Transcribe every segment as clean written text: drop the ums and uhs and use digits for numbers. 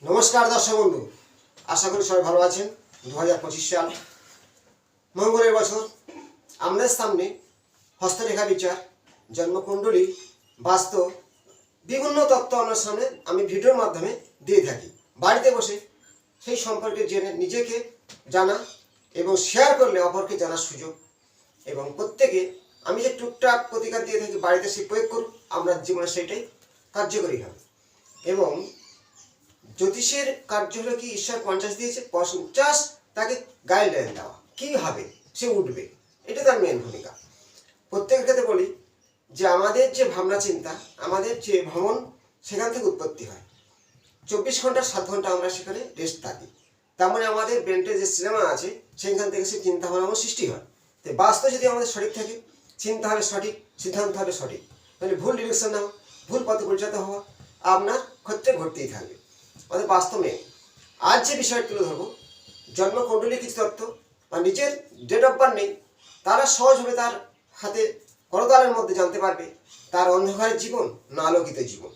নমস্কার দর্শক বন্ধু, আশা করি সবাই ভালো আছেন। 2025 সাল মঙ্গলের বছর। আমাদের সামনে হস্তরেখা বিচার, জন্মকুণ্ডলী, বাস্তু, বিভিন্ন তত্ত্ব অনুষ্ঠানে আমি ভিডিওর মাধ্যমে দিয়ে থাকি। বাড়িতে বসে সেই সম্পর্কে জেনে নিজেকে জানা এবং শেয়ার করলে অপরকে জানার সুযোগ, এবং প্রত্যেকে আমি যে টুকটাক প্রতিকার দিয়ে থাকি বাড়িতে সে প্রয়োগ করুন, আমরা জীবনে সেইটাই কার্যকরী হবে। এবং জ্যোতিষের কার্য হলো কি, ঈশ্বর 50 দিয়েছে, 50 তাকে গাইডলাইন দেওয়া, কীভাবে সে উঠবে, এটা তার মেন ভূমিকা। প্রত্যেকের ক্ষেত্রে বলি যে আমাদের যে ভাবনা চিন্তা, আমাদের যে ভ্রমণ, সেখান থেকে উৎপত্তি হয়। 24 ঘন্টা 7 ঘন্টা আমরা সেখানে রেস্ট থাকি। তার মানে আমাদের ব্রেনটে যে সিনেমা আছে সেখান থেকে সে চিন্তা ভাবনা সৃষ্টি হয়। তো বাস্তব যদি আমাদের সঠিক থাকে, চিন্তা হবে সঠিক, সিদ্ধান্ত হবে সঠিক, মানে ভুল ডিরেকশন নেওয়া, ভুল পথে পরিচালিত হওয়া আপনার ক্ষেত্রে ঘটতেই থাকবে। আমাদের বাস্তবে আজ যে বিষয় তুলে ধরবো, জন্মকুণ্ডলীর কিছু তথ্য বা নিজের ডেট অফ বার্থ নেই, তারা সহজভাবে তার হাতে করতালের মধ্যে জানতে পারবে তার অন্ধকারের জীবন না আলোকিত জীবন।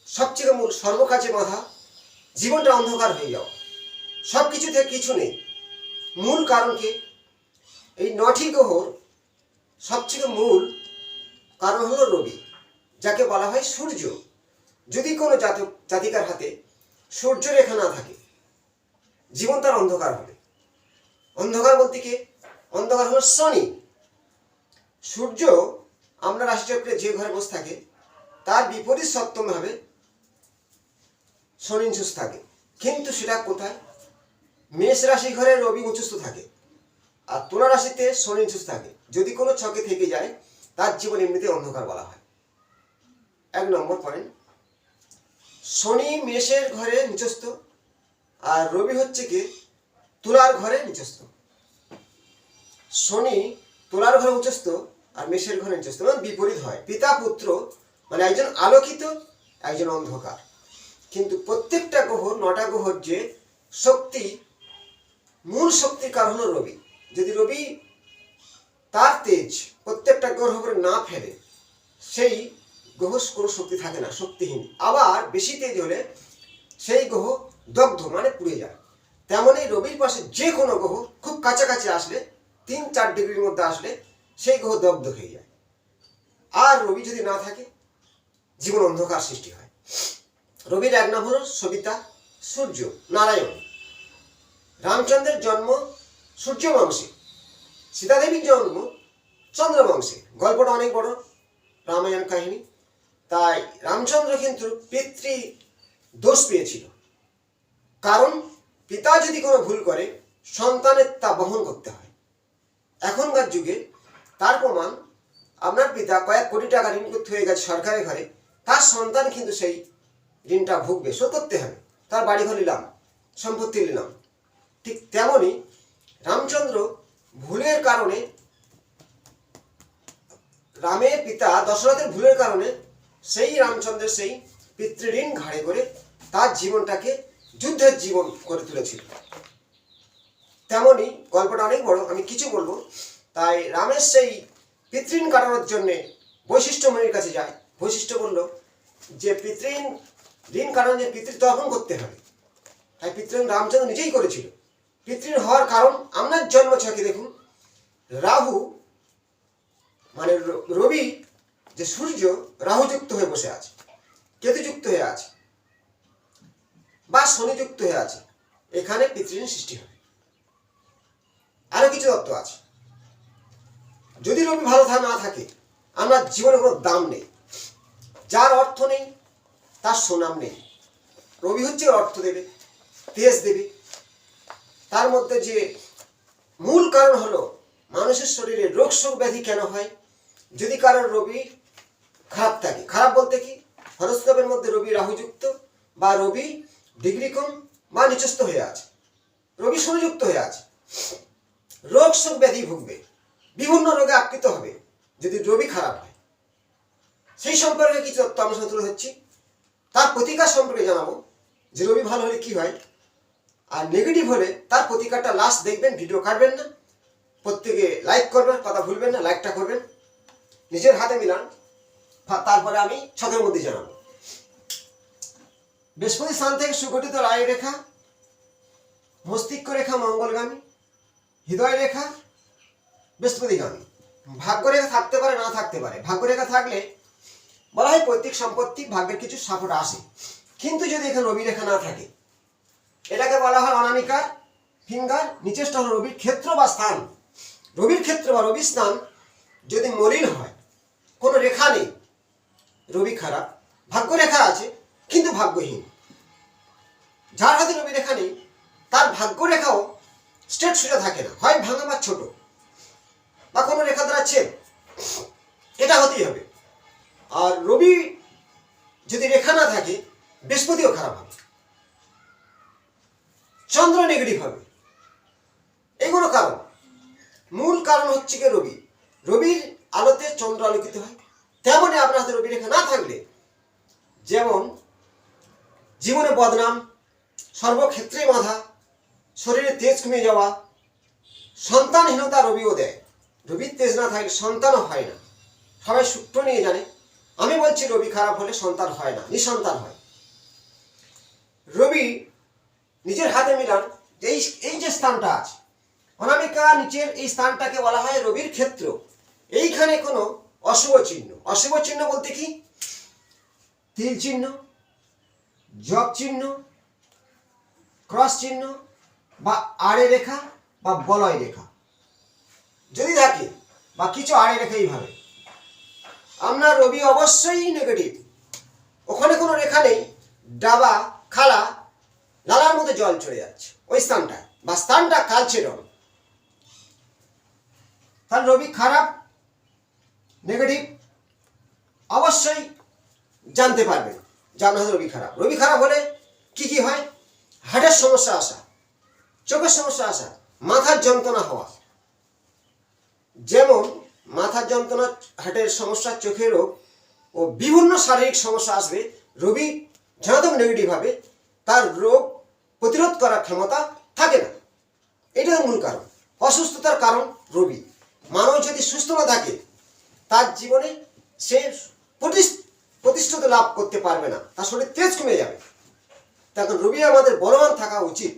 সবচেয়ে মূল সর্বকাজে বাধা জীবনটা অন্ধকার হয়ে যাওয়া, সব কিছুতে কিছু নেই। মূল কারণকে এই 9টি গ্রহর সবচেয়ে মূল কারণ হলো রবি, যাকে বলা হয় সূর্য। যদি কোনো জাতিকার হাতে সূর্য রেখা না থাকে, জীবন তার অন্ধকার হবে। অন্ধকার বলতে কি? অন্ধকার হলো শনি। সূর্য আমরা রাশিচক্রে যে ঘরে বসে থাকে তার বিপরীত সপ্তমভাবে শনি উচ্চস্থ থাকে, কিন্তু সেটা কোথায়? মেষ রাশি ঘরে রবি উচ্চস্থ থাকে, আর তুলা রাশিতে শনি উচ্চস্থ থাকে। যদি কোনো ছকে থেকে যায় তার জীবন এমনিতে অন্ধকার বলা হয়। 1 নম্বর পয়েন্ট, শনি মেষের ঘরে নিচস্থ আর রবি হচ্ছে কি তুলার ঘরে নিচস্থ। শনি তুলার ঘরে উচ্চস্থ আর মেষের ঘরে নিচস্থ, মানে বিপরীত হয়। পিতা পুত্র, মানে একজন আলোকিত একজন অন্ধকার। কিন্তু প্রত্যেকটা গ্রহ, 9টা গ্রহর যে শক্তি, মূল শক্তির কারণ হলো রবি। যদি রবি তার তেজ প্রত্যেকটা গ্রহের উপরে না ফেলে, সেই গ্রহ কোনো শক্তি থাকে না, শক্তিহীন। আবার বেশি তেজ হলে সেই গ্রহ দগ্ধ, মানে পুড়ে যায়। তেমনই রবির পাশে যে কোনো গ্রহ খুব কাছাকাছি আসলে, 3-4 ডিগ্রির মধ্যে আসলে সেই গ্রহ দগ্ধ হয়ে যায়। আর রবি যদি না থাকে, জীবন অন্ধকার সৃষ্টি হয়। রবির 1 নাম হলো সবিতা, সূর্য, নারায়ণ। রামচন্দ্রের জন্ম সূর্য বংশে, সীতাদেবীর জন্ম চন্দ্র বংশে। গল্পটা অনেক বড়, রামায়ণ কাহিনী। তাই রামচন্দ্র কিন্তু পিতৃ দোষ পেয়েছিল, কারণ পিতা যদি কোনো ভুল করে সন্তানের তা বহন করতে হয়। এখনকার যুগে তার প্রমাণ, আপনার পিতা কয়েক কোটি টাকা ঋণ করতে হয়ে গেছে সরকারের ঘরে, তার সন্তান কিন্তু সেই ঋণটা ভুগবে, শোধ করতে হবে। তার বাড়িঘর নিলাম, সম্পত্তি নিলাম। ঠিক তেমনই রামচন্দ্র ভুলের কারণে, রামের পিতা দশরথের ভুলের কারণে সেই রামচন্দ্রের সেই পিতৃঋণ ঘাড়ে করে তার জীবনটাকে যুদ্ধের জীবন করে তুলেছিল। তেমনই গল্পটা অনেক বড়, আমি কিছু বলবো। তাই রামের সেই পিতৃঋণ কাটানোর জন্যে বৈশিষ্ট্য মুনির কাছে যায়। বৈশিষ্ট্য বলল যে ঋণ কাটানোর জন্য পিতৃতর্পণ করতে হবে। তাই পিতৃঋণ রামচন্দ্র নিজেই করেছিল। পিতৃঋণ হওয়ার কারণ, আপনার জন্ম ছকে দেখুন, রাহু মানে রবি যে সূর্য, রাহুযুক্ত হয়ে বসে আছে, কেতুযুক্ত হয়ে আছে বা শনিযুক্ত হয়ে আছে, এখানে পিতৃঋণ সৃষ্টি হবে। আরো কিছু তত্ত্ব আছে। যদি রবি ভালো না থাকে, আমার জীবনে কোনো দাম নেই। যার অর্থ নেই তার সুনাম নেই। রবি হচ্ছে অর্থ দেবে, তেজ দেবে। তার মধ্যে যে মূল কারণ হলো মানুষের শরীরে রোগ শোক ব্যাধি কেন হয়? যদি কারোর রবি খারাপ থাকে। খারাপ বলতে কি? হরস্কোপের মধ্যে রবি রাহুযুক্ত বা রবি ডিগ্রি কম বা নিচস্থ হয়ে আছে, রবি শনিযুক্ত হয়ে আছে, রোগ শোক ব্যাধি ভুগবে, বিভিন্ন রোগে আক্রান্ত হবে যদি রবি খারাপ হয়। সেই সম্পর্কে কিছু তথ্য আমরা তুলে ধরছি। তার প্রতিকার সম্পর্কে জানাবো যে রবি ভালো হলে কি হয়, আর নেগেটিভ হলে তার প্রতিকারটা লাস্ট দেখবেন, ভিডিও কাটবেন না। প্রত্যেকে লাইক করবেন, কথা ভুলবেন না, লাইকটা করবেন, নিজের হাতে মিলান। তারপরে আমি ছকের মধ্যে জানাবো। বৃহস্পতি স্থান থেকে সুগঠিত রায় রেখা, মস্তিষ্ক রেখা মঙ্গলগামী, হৃদয় রেখা বৃহস্পতিগামী। ভাগ্যরেখা থাকতে পারে, না থাকতে পারে। ভাগ্যরেখা থাকলে বলা হয় পৈতৃক সম্পত্তি, ভাগ্যের কিছু সাপোর্ট আসে। কিন্তু যদি এখানে রবি রেখা না থাকে, এটাকে বলা হয় অনামিকার ফিঙ্গার। নিচেরটা হলো রবির ক্ষেত্র বা স্থান। রবির ক্ষেত্র বা রবির স্থান যদি মলিন হয়, কোনো রেখা নেই, রবি খারাপ। ভাগ্য রেখা আছে কিন্তু ভাগ্যহীন। যার হাতে রবি রেখা নেই তার ভাগ্য রেখাও স্ট্রেট সোজা থাকে না, হয় ভাঙা বা ছোট বা কোনো রেখা দ্বারা ছেদ, এটা হতেই হবে। আর রবি যদি রেখা না থাকে, বৃহস্পতিও খারাপ হবে, চন্দ্র নেগেটিভ হবে। এইগুলো কারণ। মূল কারণ হচ্ছে কি রবি। রবির আলোতে চন্দ্র আলোকিত হয়। তেমনই আপনার হাতে রবি রেখা না থাকলে যেমন জীবনে বদনাম, সর্বক্ষেত্রে বাধা, শরীরে তেজ কমে যাওয়া, সন্তানহীনতা রবিও দেয়। রবির তেজ না থাকলে সন্তানও হয় না। সবাই সূত্র নিয়ে জানে। আমি বলছি রবি খারাপ হলে সন্তান হয় না, নিঃসন্তান হয়। রবি নিজের হাতে মিলান, এই যে স্থানটা আছে অনামিকা নিচের এই স্থানটাকে বলা হয় রবির ক্ষেত্র। এইখানে কোনো অশুভ চিহ্ন, অশুভ চিহ্ন বলতে কি, তিল চিহ্ন, জপ চিহ্ন, ক্রস চিহ্ন বা আড়ে রেখা বা বলয় রেখা যদি থাকে, বা কিছু আড়ে রেখা এইভাবে, আপনার রবি অবশ্যই নেগেটিভ। ওখানে কোনো রেখা নেই, ডাবা খালা লালার মধ্যে জল চলে যাচ্ছে ওই স্থানটা, বা স্থানটা কালচে রং, তাহলে রবি খারাপ নেগেটিভ অবশ্যই জানতে পারবেন যে আপনার রবি খারাপ। রবি খারাপ হলে কি কি হয়? হার্টের সমস্যা আসা, চোখের সমস্যা আসা, মাথার যন্ত্রণা হওয়া। যেমন মাথার যন্ত্রণা, হার্টের সমস্যা, চোখের রোগ ও বিভিন্ন শারীরিক সমস্যা আসবে। রবি যেহেতু নেগেটিভ হবে, তার রোগ প্রতিরোধ করার ক্ষমতা থাকে না। এটাই মূল কারণ। অসুস্থতার কারণ রবি। মানুষ যদি সুস্থ না থাকে, তার জীবনে সে প্রতিষ্ঠিত লাভ করতে পারবে না, তার শরীর তেজ কমে যাবে। তখন রবি আমাদের বলবান থাকা উচিত।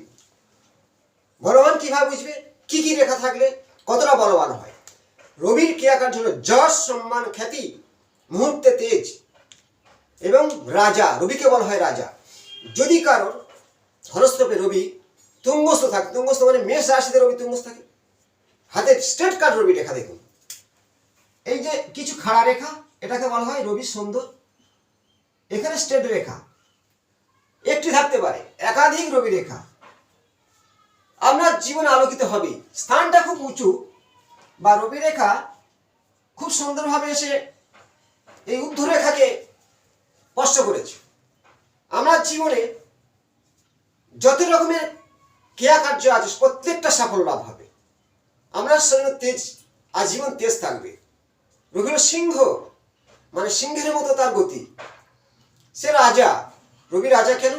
বলবান কিভাবে বুঝবে? কি কি রেখা থাকলে কতটা বলবান হয়? রবির ক্রিয়াকার্য হল যশ, সম্মান, খ্যাতি, মুহূর্তে তেজ এবং রাজা। রবিকে বলা হয় রাজা। যদি কারোর হরস্কোপে রবি তুঙ্গস্থ থাকে, তুঙ্গস্থ মানে মেষ রাশিতে রবি তুঙ্গস্থ থাকে, হাতে স্ট্রেট কাট রবি রেখা দেখুন, এই যে কিছু খাড়া রেখা, এটাকে বলা হয় রবির সুন্দর। এখানে স্ট্রেট রেখা একটি থাকতে পারে, একাধিক রবি রেখা, আপনার জীবন আলোকিত হবে। স্থানটা খুব উঁচু বা রবি রেখা খুব সুন্দরভাবে এসে এই ঊর্ধ্বরেখাকে স্পর্শ করেছে। আমার জীবনে যত রকমের ক্রিয়াকার্য আছে প্রত্যেকটা সাফল্য লাভ হবে। আপনার শরীরে তেজ, আজীবন তেজ থাকবে। রবি হল সিংহ, মানে সিংহের মতো তার গতি। সে রাজা। রবি রাজা কেন?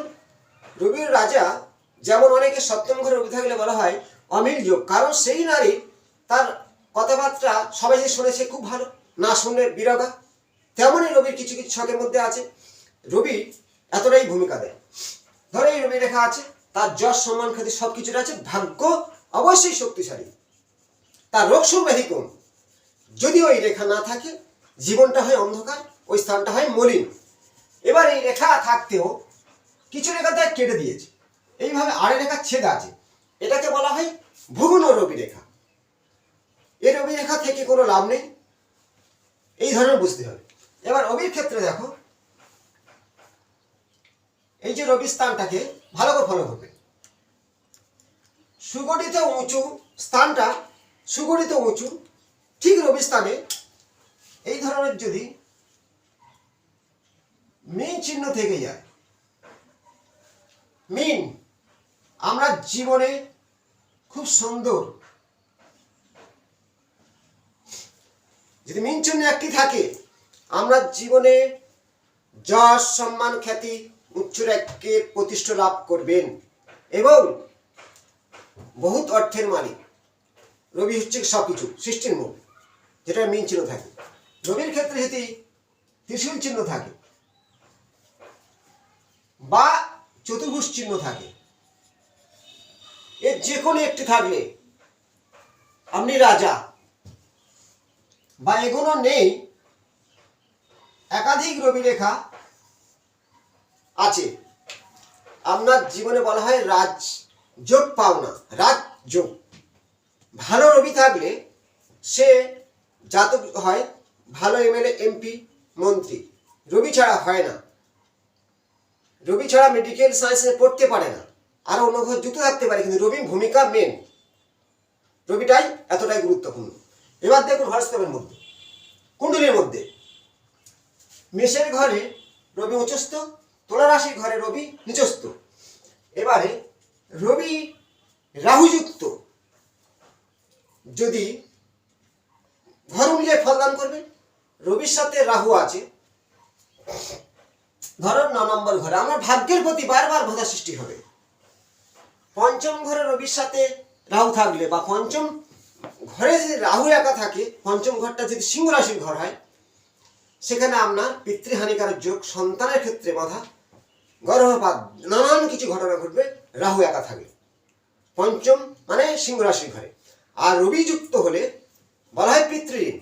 রবির রাজা যেমন অনেকে সপ্তম ঘরে রবি থাকলে বলা হয় অমিল যোগ, কারণ সেই নারী তার কথাবার্তা সবাই যে শুনেছে খুব ভালো, না শুনলে বিরগা। তেমনই রবির কিছু কিছু ছকের মধ্যে আছে। রবি এতটাই ভূমিকা দেয়। ধরে এই রবি রেখা আছে, তার যশ, সম্মান, খ্যাতি সব কিছুটা আছে। ভাগ্য অবশ্যই শক্তিশালী, তার রোগ সুখ ব্যাধি কম। যদি ওই রেখা না থাকে, জীবনটা হয় অন্ধকার, ওই স্থানটা হয় মলিন। এবার এই রেখা থাকতেও কিছু রেখা তাই কেটে দিয়েছে, এইভাবে আড়ে রেখা ছেদ আছে, এটাকে বলা হয় ভুবন রবি রেখা। এই রবি রেখা থেকে কোনো লাভ নেই, এই ধরনের বুঝতে হবে। এবার রবির ক্ষেত্রে দেখো, এই যে রবি স্থানটাকে ভালো করে ফলো করবে। সুগঠিত উঁচু স্থানটা, সুগঠিত উঁচু, ঠিক রবি স্থানে এই ধরনের যদি মিন চিহ্ন থেকে যায়, মিন আমরা জীবনে খুব সুন্দর, যদি মিন চিহ্ন একটি থাকে, আমরা জীবনে যশ, সম্মান, খ্যাতি, উচ্চ র্যাঙ্কে প্রতিষ্ঠা লাভ করবেন এবং বহুত অর্থের মালিক। রবি হচ্ছে সবকিছু, সৃষ্টির মূল, যেটা মিন চিহ্ন থাকে। রবির ক্ষেত্রে যদি ত্রিশূল চিহ্ন থাকে বা চতুর্ভুজ চিহ্ন থাকে, এর যে কোনো একটি থাকলে আপনি রাজা, বা এগুলো নেই একাধিক রবি রেখা আছে, আপনার জীবনে বলা হয় রাজযোগ পাওনা, রাজযোগ। ভালো রবি থাকলে সে জাতক হয় ভালো এমএলএ, এমপি, মন্ত্রী। রবি ছাড়া হয় না, রবি ছাড়া মেডিকেল সায়েন্সে পড়তে পারে না, আর অন্য ঘর যুক্ত থাকতে পারে, কিন্তু রবি ভূমিকা মেন, রবিটাই এতটাই গুরুত্বপূর্ণ। এবার দেখুন হরস্কোপের মধ্যে, কুণ্ডলীর মধ্যে মেষের ঘরে রবি উচ্চস্থ, তুলা রাশির ঘরে রবি নিচস্থ। এবারে রবি রাহুযুক্ত যদি ঘর অনুযায়ী ফলদান করবে, রবির সাথে রাহু আছে, ধরুন 9 নম্বর ঘরে, আমার ভাগ্যের প্রতি বারবার বাধা সৃষ্টি হবে। পঞ্চম ঘরে রবির সাথে রাহু থাকলে, বা পঞ্চম ঘরে যদি রাহু একা থাকে, পঞ্চম ঘরটা যদি সিংহ রাশির ঘর হয়, সেখানে আপনার পিতৃহানিকারক যোগ, সন্তানের ক্ষেত্রে বাধা, গর্ভপাত, নানান কিছু ঘটনা ঘটবে রাহু একা থাকলে, পঞ্চম মানে সিংহ রাশির ঘরে। আর রবি যুক্ত হলে বলা হয় পিতৃঋণ।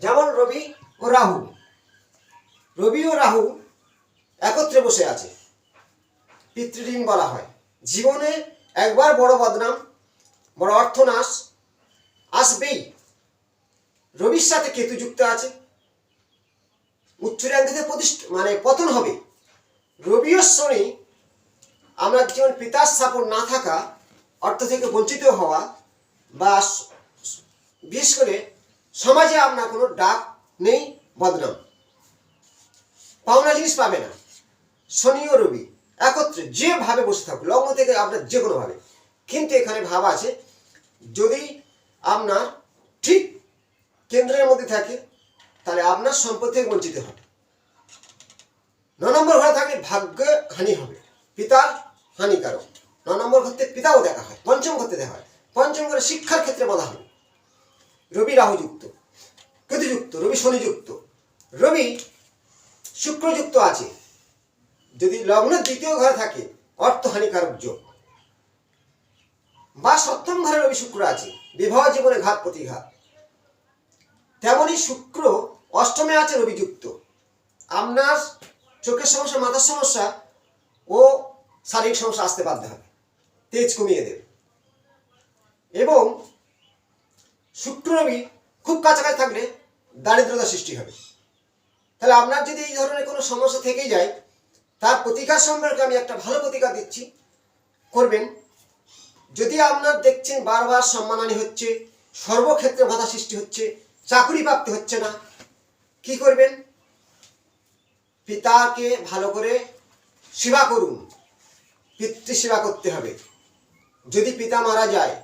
যেমন রবি ও রাহু, রবি ও রাহু একত্রে বসে আছে, পিতৃঋণ বলা হয়। জীবনে একবার বড় বদনাম, বড় অর্থনাশ আসবেই। রবির সাথে কেতু যুক্ত আছে, উচ্চ র্যাঙ্ক থেকে মানে পতন হবে। রবি ও শনি, আমরা যেমন পিতার সাপোর্ট না থাকা, অর্থ থেকে বঞ্চিত হওয়া, বা বিশেষ করে সমাজে আপনার কোনো ডাক নেই, বদনাম, পাওনা জিনিস পাবে না। শনি ও রবি একত্রে যেভাবে বসে থাকুক, লগ্ন থেকে আপনার যে কোনোভাবে, কিন্তু এখানে ভাব আছে যদি আপনার ঠিক কেন্দ্রের মধ্যে থাকে, তাহলে আপনার সম্পদ থেকে বঞ্চিত হবে। 9 নম্বর ঘরে থাকলে ভাগ্য হানি হবে, পিতার হানিকারক। 9 নম্বর ঘর থেকে পিতাও দেখা হয়, পঞ্চম ঘর থেকে দেখা হয়, পঞ্চম ঘরে শিক্ষার ক্ষেত্রে বাধা হবে। রবি রাহু যুক্ত, কেতু যুক্ত, রবি শনি যুক্ত, রবি শুক্র যুক্ত আছে, যদি লগ্নের দ্বিতীয় ঘরে থাকে অর্থ হানিকারক যোগ, বা সপ্তম ঘরে রবি শুক্র আছে, বিবাহ জীবনে ঘাত প্রতিঘাত। তেমনি শুক্র অষ্টমে আছে রবি যুক্ত, আপনার চোখের সমস্যা, মাথার সমস্যা ও শারীরিক সমস্যা আসতে বাধ্য হবে, তেজ কমিয়ে দেবে। এবং শুক্র রবি খুব কাছাকাছি থাকলে দারিদ্রতা সৃষ্টি হবে। তাহলে আপনার যদি এই ধরনের কোনো সমস্যা থেকেই যায়, তার প্রতিকার সম্পর্কে আমি একটা ভালো প্রতিকার দিচ্ছি, করবেন। যদি আপনার দেখছেন বারবার সম্মানহানি হচ্ছে, সর্বক্ষেত্রে বাধা সৃষ্টি হচ্ছে, চাকরি প্রাপ্তি হচ্ছে না, কি করবেন? পিতাকে ভালো করে সেবা করুন, পিতৃ সেবা করতে হবে। যদি পিতা মারা যায়,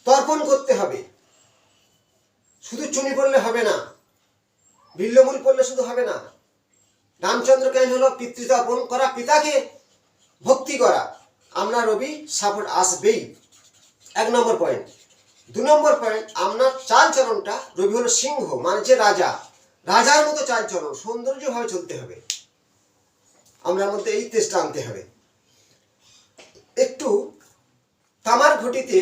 তর্পণ করতে হবে। শুধু চুনি পড়লে হবে না, বিল্লমূল পড়লে শুধু হবে না। রামচন্দ্র কেন হলো পিতৃতর্পণ করা, পিতাকে ভক্তি করা। আপনার রবি সাপোর্ট আসবেই, 1 নম্বর পয়েন্ট। 2 নম্বর পয়েন্ট, আপনার চালচলনটা, রবি হলো সিংহ মানে যে রাজা, রাজার মতো চালচলন, সৌন্দর্যভাবে চলতে হবে। আপনার মধ্যে এই তেজটা আনতে হবে। একটু তামার ঘটিতে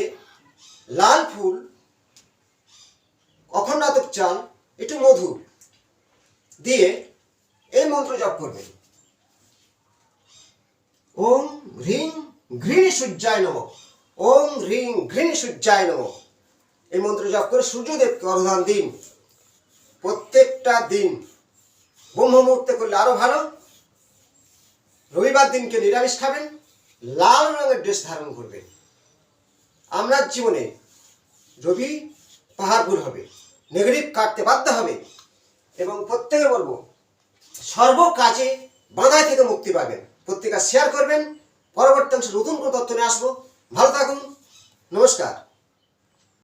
লাল ফুল, অখণ্ড আতপ চাল, একটু মধু দিয়ে এই মন্ত্র জপ করবেন। ওম হ্রিং ঘৃণী সূর্যায় নমঃ, ওম হ্রিং ঘৃণী সূর্যায় নমঃ। এই মন্ত্র জপ করে সূর্যদেবকে অর্ঘ্য দিন। প্রত্যেকটা দিন ব্রহ্ম মুহূর্তে করলে আরো ভালো। রবিবার দিনকে নিরামিষ খাবেন, লাল রঙের ড্রেস ধারণ করবেন। আপনার জীবনে রবি পাহাড়পুর হবে, নেগেটিভ কাটতে বাধ্য হবে। এবং প্রত্যেকে বলবো, সর্ব কাজে বাধাই থেকে মুক্তি পাবেন। প্রত্যেকে শেয়ার করবেন। পরবর্তী অংশে নতুন কোনো তথ্য নিয়ে আসবো। ভালো থাকুন, নমস্কার।